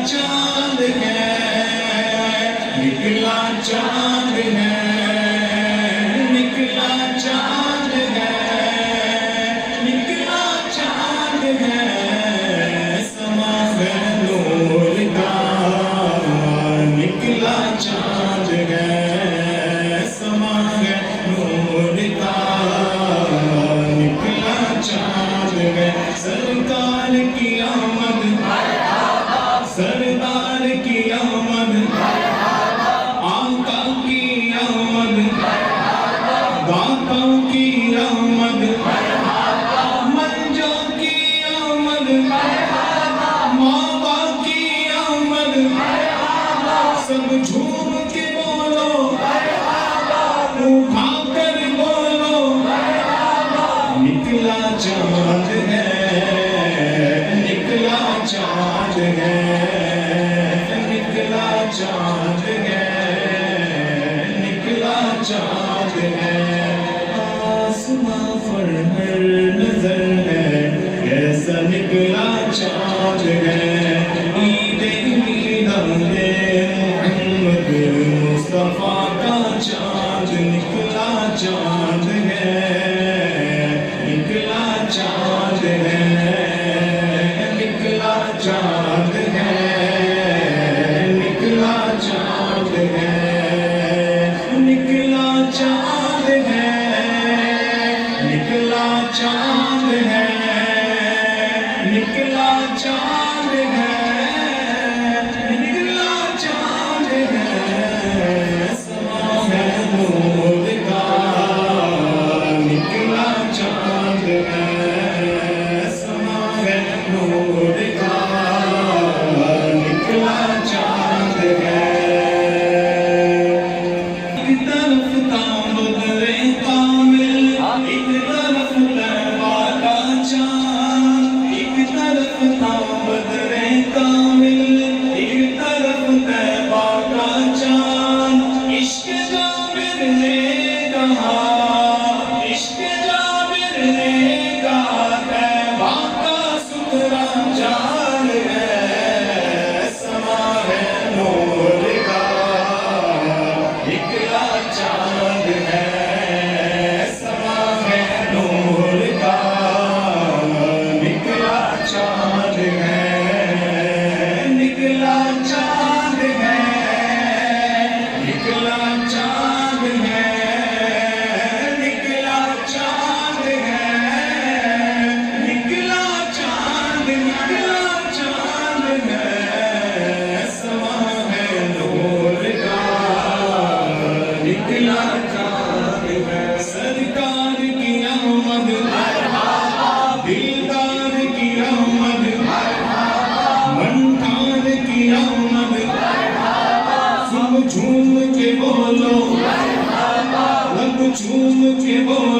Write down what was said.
چاند ہے، نکلا چاند ہے، نکلا چاند ہے، نکلا چاند ہے، سما ہے نور کا، نکلا چاند ہے، سما ہے نور کا، نکلا چاند ہے، سرکار کی آمد، سردار کی آمد، آقا کی آمد، داتا کی آمد، منجا کی آمد، ماں باپ کی آمد، سب جھوم کے بولو، اٹھا کر بولو، نکلا چاند ہے، نکلا چاند ہے، نکلا چاند ہے، نکلا چاند ہے، آسماں پر ہر نظر ہے، کیسا نکلا چاند ہے، عید میلاد محمد مصطفیٰ کا چاند، نکلا چاند ہے، نکلا چاند ہے، نکلا چاند ہے، نکلا چاند ہے، نکلا چاند ہے، نکلا چاند ہے، نکلا چاند ہے، نکلا چاند ہے، سما ہے نور کا، نکلا چاند ہے، سما ہے نور کا، نکلا چاند ہے، ایک طرف تھا بدر کامل، ایک طرف طیبہ کا چاند، ایک طرف تھا بدر کامل، ایک طرف طیبہ کا چاند، عشق جابر نے کہا، عشق جابر نے کہا، طیبہ کا ستھرا چاند ہے، سما ہے نور کا، نکلا چاند ہے، سما ہے نور کا، نکلا چاند ہے، نکلا چاند ہے، نکلا چاند ہے، نکلا چاند ہے، نکلا چاند، نکلا چاند ہے، سما ہے نور کا، نکلا چاند ہے، سرکار کی آمد، دلدار کی آمد، منٹھار کی آمد، سب جھوم کے بولو، لب جھوم کے بولو،